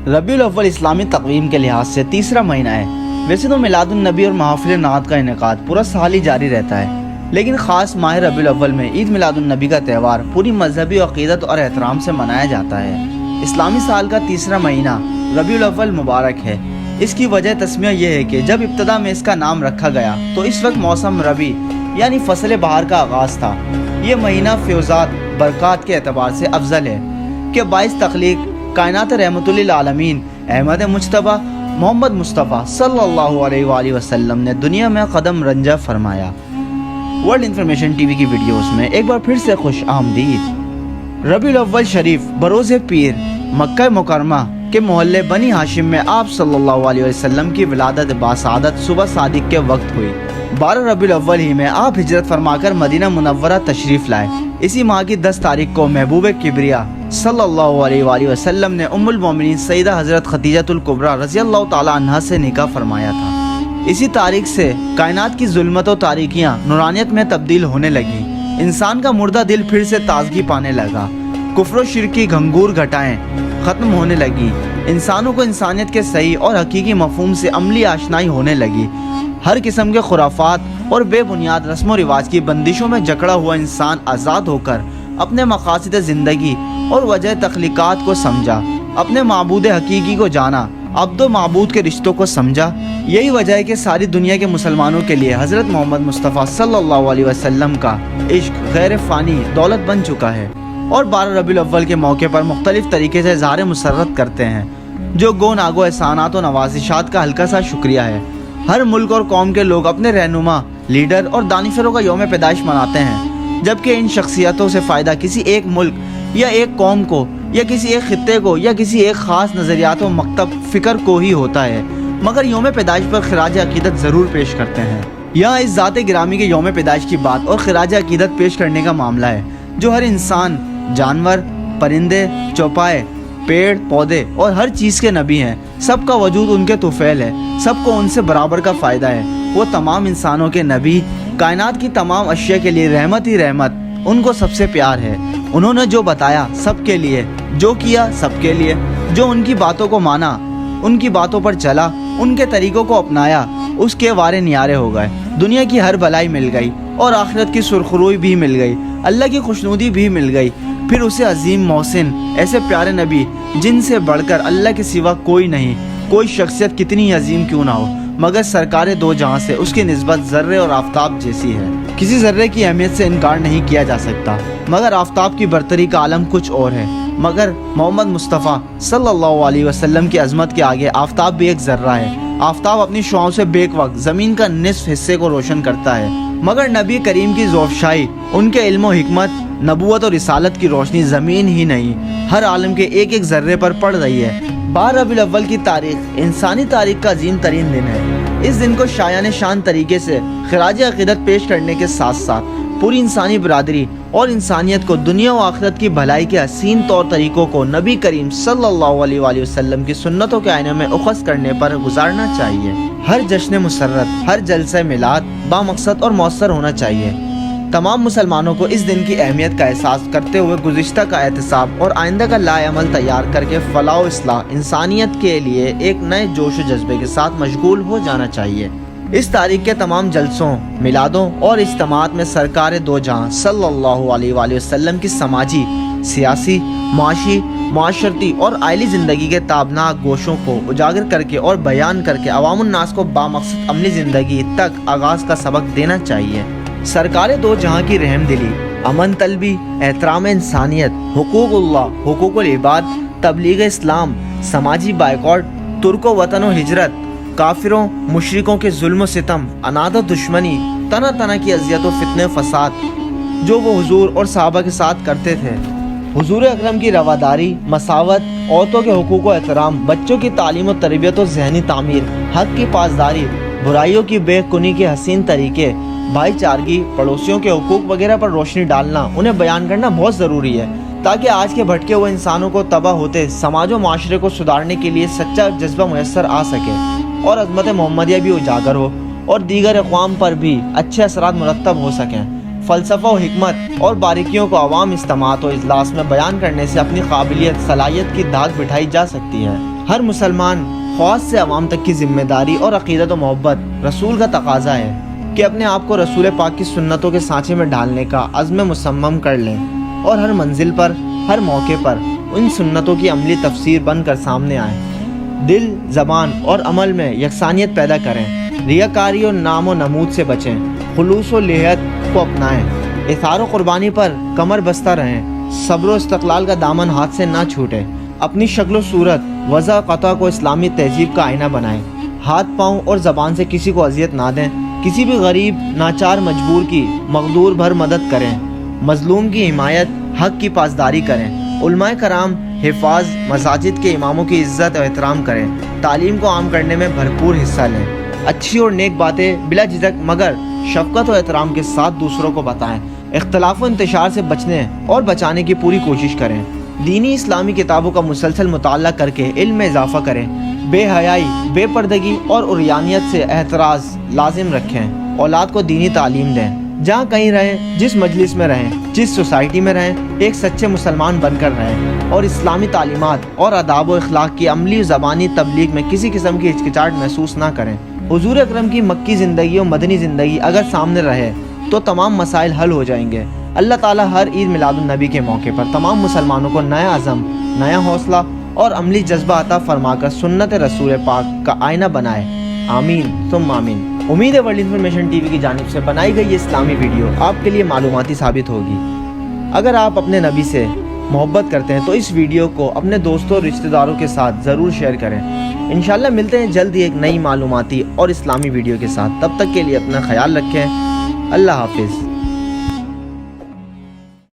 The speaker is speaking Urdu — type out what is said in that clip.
ربیع الاول اسلامی تقویم کے لحاظ سے تیسرا مہینہ ہے۔ ویسے تو میلاد النبی اور محافل نعت کا انعقاد پورا سال ہی جاری رہتا ہے، لیکن خاص ماہ ربیع الاول میں عید میلاد النبی کا تہوار پوری مذہبی عقیدت اور احترام سے منایا جاتا ہے۔ اسلامی سال کا تیسرا مہینہ ربیع الاول مبارک ہے۔ اس کی وجہ تسمیہ یہ ہے کہ جب ابتدا میں اس کا نام رکھا گیا تو اس وقت موسم ربیع یعنی فصل بہار کا آغاز تھا۔ یہ مہینہ فیوزات برکات کے اعتبار سے افضل ہے کہ باعث تخلیق کائنات رحمت للعالمین احمد مجتبی محمد مصطفیٰ صلی اللہ علیہ وآلہ وسلم نے دنیا میں قدم رنجہ فرمایا۔ ورلڈ انفارمیشن ٹی وی کی ویڈیوز میں ایک بار پھر سے خوش آمدید۔ ربیع الاول شریف بروز پیر مکہ مکرمہ کے محلے بنی ہاشم میں آپ صلی اللہ علیہ وسلم کی ولادت باسعادت صبح صادق کے وقت ہوئی۔ 12 ربیع الاول ہی میں آپ ہجرت فرما کر مدینہ منورہ تشریف لائے۔ اسی ماہ کی 10 تاریخ کو محبوب کبریا صلی اللہ علیہ وآلہ وسلم نے ام المومنین سیدہ حضرت خدیجہ الکبریٰ رضی اللہ تعالی عنہا سے نکاح فرمایا تھا۔ اسی تاریخ سے کائنات کی ظلمت و تاریکیاں نورانیت میں تبدیل ہونے لگی، انسان کا مردہ دل پھر سے تازگی پانے لگا، کفر و شرک کی گھنگور گھٹائیں ختم ہونے لگی، انسانوں کو انسانیت کے صحیح اور حقیقی مفہوم سے عملی آشنائی ہونے لگی۔ ہر قسم کے خرافات اور بے بنیاد رسم و رواج کی بندشوں میں جکڑا ہوا انسان آزاد ہو کر اپنے مقاصد زندگی اور وجہ تخلیقات کو سمجھا، اپنے معبود حقیقی کو جانا، عبد و معبود کے رشتوں کو سمجھا۔ یہی وجہ ہے کہ ساری دنیا کے مسلمانوں کے لیے حضرت محمد مصطفیٰ صلی اللہ علیہ وسلم کا عشق غیر فانی دولت بن چکا ہے، اور 12 ربیع الاول کے موقع پر مختلف طریقے سے اظہار مسرت کرتے ہیں، جو گو ناگو احسانات و نوازشات کا ہلکا سا شکریہ ہے۔ ہر ملک اور قوم کے لوگ اپنے رہنما، لیڈر اور دانشوروں کا یوم پیدائش مناتے ہیں، جبکہ ان شخصیتوں سے فائدہ کسی ایک ملک یا ایک قوم کو یا کسی ایک خطے کو یا کسی ایک خاص نظریات و مکتب فکر کو ہی ہوتا ہے، مگر یوم پیدائش پر خراج عقیدت ضرور پیش کرتے ہیں۔ یہاں اس ذات گرامی کے یوم پیدائش کی بات اور خراج عقیدت پیش کرنے کا معاملہ ہے، جو ہر انسان، جانور، پرندے، چوپائے، پیڑ پودے اور ہر چیز کے نبی ہیں۔ سب کا وجود ان کے طفیل ہے، سب کو ان سے برابر کا فائدہ ہے۔ وہ تمام انسانوں کے نبی، کائنات کی تمام اشیاء کے لیے رحمت ہی رحمت، ان کو سب سے پیار ہے۔ انہوں نے جو بتایا سب کے لیے، جو کیا سب کے لیے، جو ان کی باتوں کو مانا، ان کی باتوں پر چلا، ان کے طریقوں کو اپنایا، اس کے وارے نیارے ہو گئے۔ دنیا کی ہر بھلائی مل گئی اور آخرت کی سرخروئی بھی مل گئی، اللہ کی خوشنودی بھی مل گئی۔ پھر اسے عظیم محسن، ایسے پیارے نبی جن سے بڑھ کر اللہ کے سوا کوئی نہیں، کوئی شخصیت کتنی عظیم کیوں نہ ہو، مگر سرکار دو جہاں سے اس کی نسبت ذرے اور آفتاب جیسی ہے۔ کسی ذرے کی اہمیت سے انکار نہیں کیا جا سکتا، مگر آفتاب کی برتری کا عالم کچھ اور ہے۔ مگر محمد مصطفیٰ صلی اللہ علیہ وسلم کی عظمت کے آگے آفتاب بھی ایک ذرہ ہے۔ آفتاب اپنی شعاؤں سے بیک وقت زمین کا نصف حصے کو روشن کرتا ہے، مگر نبی کریم کی زوفشائی، ان کے علم و حکمت، نبوت اور رسالت کی روشنی زمین ہی نہیں، ہر عالم کے ایک ایک ذرے پر پڑ رہی ہے۔ 12 ربیع الاول کی تاریخ انسانی تاریخ کا عظیم ترین دن ہے۔ اس دن کو شایان شان طریقے سے خراج عقیدت پیش کرنے کے ساتھ ساتھ پوری انسانی برادری اور انسانیت کو دنیا و آخرت کی بھلائی کے حسین طور طریقوں کو نبی کریم صلی اللہ علیہ وآلہ وسلم کی سنتوں کے آئینے میں اخذ کرنے پر گزارنا چاہیے۔ ہر جشن مسرت، ہر جلسہ میلاد بامقصد اور مؤثر ہونا چاہیے۔ تمام مسلمانوں کو اس دن کی اہمیت کا احساس کرتے ہوئے گزشتہ کا احتساب اور آئندہ کا لائے عمل تیار کر کے فلاح و اصلاح انسانیت کے لیے ایک نئے جوش و جذبے کے ساتھ مشغول ہو جانا چاہیے۔ اس تاریخ کے تمام جلسوں، میلادوں اور اجتماعات میں سرکار دو جہاں صلی اللہ علیہ وآلہ وسلم کی سماجی، سیاسی، معاشی، معاشرتی اور عائلی زندگی کے تابناک گوشوں کو اجاگر کر کے اور بیان کر کے عوام الناس کو بامقصد عملی زندگی تک آغاز کا سبق دینا چاہیے۔ سرکار دو جہاں کی رحم دلی، امن طلبی، احترام انسانیت، حقوق اللہ، حقوق العباد، تبلیغ اسلام، سماجی بائیکاٹ، ترک و وطن و ہجرت، کافروں مشرکوں کے ظلم و ستم، اناد و دشمنی، طرح طرح کی اذیت و فتنے فساد جو وہ حضور اور صحابہ کے ساتھ کرتے تھے، حضور اکرم کی رواداری، مساوت، عورتوں کے حقوق و احترام، بچوں کی تعلیم و تربیت و ذہنی تعمیر، حق کی پاسداری، برائیوں کی بے کنی کے حسین طریقے، بھائی چارگی، پڑوسیوں کے حقوق وغیرہ پر روشنی ڈالنا، انہیں بیان کرنا بہت ضروری ہے، تاکہ آج کے بھٹکے ہوئے انسانوں کو تباہ ہوتے سماج و معاشرے کو سدھارنے کے لیے سچا جذبہ میسر آ سکے اور عظمت محمدیہ بھی اجاگر ہو اور دیگر اقوام پر بھی اچھے اثرات مرتب ہو سکیں۔ فلسفہ و حکمت اور باریکیوں کو عوام اجتماعات و اجلاس میں بیان کرنے سے اپنی قابلیت صلاحیت کی داغ بٹھائی جا سکتی ہے۔ ہر مسلمان خواص سے عوام تک کی ذمہ داری اور عقیدت و محبت رسول کا تقاضا ہے کہ اپنے آپ کو رسول پاک کی سنتوں کے سانچے میں ڈالنے کا عزم مصمم کر لیں اور ہر منزل پر ہر موقع پر ان سنتوں کی عملی تفسیر بن کر سامنے آئیں۔ دل، زبان اور عمل میں یکسانیت پیدا کریں، ریاکاری اور نام و نمود سے بچیں، خلوص و لحیت کو اپنائیں، اثار و قربانی پر کمر بستہ رہیں، صبر و استقلال کا دامن ہاتھ سے نہ چھوٹے، اپنی شکل و صورت، وضع قطع کو اسلامی تہذیب کا آئینہ بنائیں، ہاتھ پاؤں اور زبان سے کسی کو اذیت نہ دیں، کسی بھی غریب، ناچار، مجبور کی مقدور بھر مدد کریں، مظلوم کی حمایت، حق کی پاسداری کریں، علماء کرام، حفاظ، مساجد کے اماموں کی عزت و احترام کریں، تعلیم کو عام کرنے میں بھرپور حصہ لیں، اچھی اور نیک باتیں بلا جھجک مگر شفقت و احترام کے ساتھ دوسروں کو بتائیں، اختلاف و انتشار سے بچنے اور بچانے کی پوری کوشش کریں، دینی اسلامی کتابوں کا مسلسل مطالعہ کر کے علم میں اضافہ کریں، بے حیائی، بے پردگی اور عریانیت سے احتراز لازم رکھیں، اولاد کو دینی تعلیم دیں، جہاں کہیں رہیں، جس مجلس میں رہیں، جس سوسائٹی میں رہیں، ایک سچے مسلمان بن کر رہیں اور اسلامی تعلیمات اور آداب و اخلاق کی عملی و زبانی تبلیغ میں کسی قسم کی ہچکچاہٹ محسوس نہ کریں۔ حضور اکرم کی مکی زندگی اور مدنی زندگی اگر سامنے رہے تو تمام مسائل حل ہو جائیں گے۔ اللہ تعالیٰ ہر عید میلاد النبی کے موقع پر تمام مسلمانوں کو نیا عزم، نیا حوصلہ اور عملی جذبہ عطا فرما کر سنت رسول پاک کا آئینہ بنائے۔ آمین ثم آمین۔ امید ہے ورلڈ انفارمیشن ٹی وی کی جانب سے بنائی گئی یہ اسلامی ویڈیو آپ کے لیے معلوماتی ثابت ہوگی۔ اگر آپ اپنے نبی سے محبت کرتے ہیں تو اس ویڈیو کو اپنے دوستوں اور رشتہ داروں کے ساتھ ضرور شیئر کریں۔ انشاءاللہ ملتے ہیں جلد ہی ایک نئی معلوماتی اور اسلامی ویڈیو کے ساتھ، تب تک کے لیے اپنا خیال رکھیں۔ اللہ حافظ۔